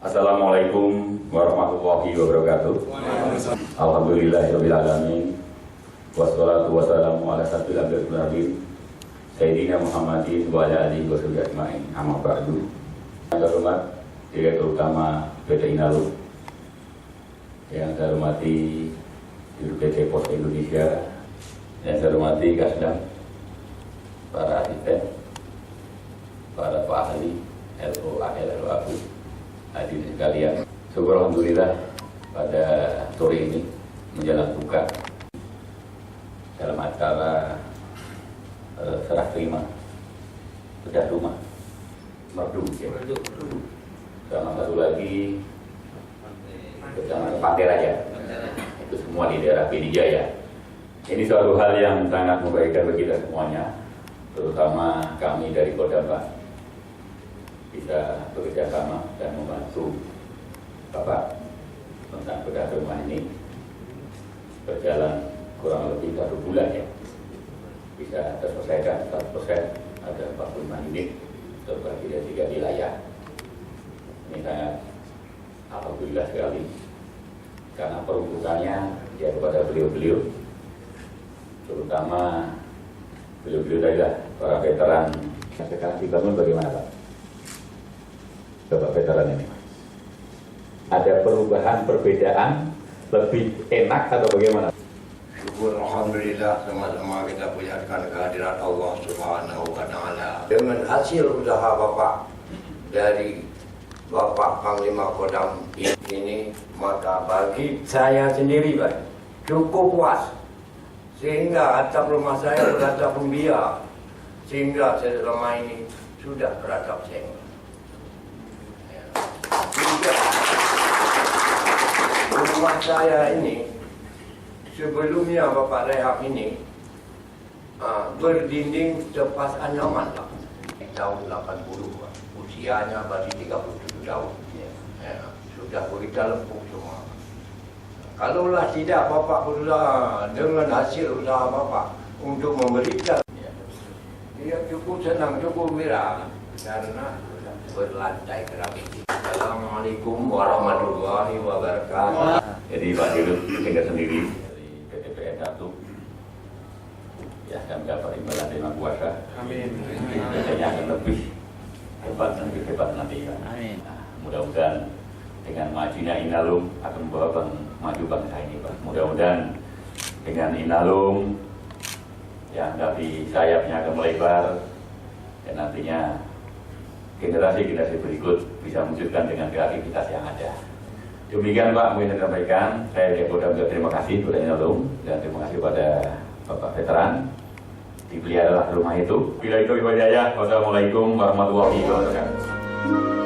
Assalamualaikum warahmatullahi wabarakatuh. Alhamdulillahirabbil alamin. Wassalatu wassalamu ala asyrofil anbiya'i wal mursalin Sayyidina Muhammadin wa ala alihi washabihi ajmain. Amma ba'du. Yang terhormat Direktur Utama PT Inalum, yang saya hormati Dirut PT Pos Indonesia, yang saya hormati Kasdam, para asisten, para Pak ahli, LOA, LOAU, hadirin sekalian. Syukur alhamdulillah pada sore ini menjelang buka dalam acara serah terima bedah rumah merdu. Sama satu lagi Kecamatan Pantai Raya, itu semua di daerah PD Jaya. Ini suatu hal yang sangat membahagiakan bagi kita semuanya, terutama kami dari Kodam Pak, bisa bekerja sama dan membantu Bapak tentang bedah rumah ini berjalan kurang lebih 1 bulan ya, bisa terselesaikan 100%, ada 45 unit terbagi dari 3 wilayah. Ini sangat alhamdulillah sekali, karena peruntukannya ya kepada beliau-beliau, terutama beliau-beliau tadi lah, para veteran yang sekarang dibangun. Bagaimana Pak? Bapak veteran ini, ada perubahan, perbedaan, lebih enak atau bagaimana? Syukur alhamdulillah, sama-sama kita pujikan kehadiran Allah Subhanahu wa taala. Dengan hasil usaha Bapak dari Bapak Panglima Kodam ini, maka bagi saya sendiri Pak, cukup puas, sehingga atap rumah saya beratap pembiar, sehingga saya selama ini sudah beratap seng. Rumah saya ini sebelumnya Bapak Rehab ini berdinding tepas anyaman Pak. Tahun 80 Pak. Usianya baru 37 tahun. Sudah berita lempung semua. Kalaulah tidak Bapak berusaha dengan hasil usaha Bapak untuk memberikan, dia cukup senang, cukup gembira karena sudah berlantai keramik. Assalamualaikum warahmatullahi wabarakatuh. Jadi Pak Dirut tinggal sendiri dari PT PN 1 ya, dan dapat imbalan terima kuasa. Amin. Biasanya akan lebih hebat dan lebih hebat nanti ya. Amin. Nah, mudah-mudahan dengan majunya Inalum akan membawa maju bangsa ini Pak. Mudah-mudahan dengan Inalum yang dari sayapnya akan melebar dan nantinya generasi-generasi berikut bisa mewujudkan dengan kreativitas yang ada. Demikian Pak, mungkin saya sampaikan. Saya dari Kodam terima kasih kepada Inalum dan terima kasih pada Bapak veteran. Dipeliharalah rumah itu. Bila itu Ibu Jaya, wassalamualaikum warahmatullahi wabarakatuh.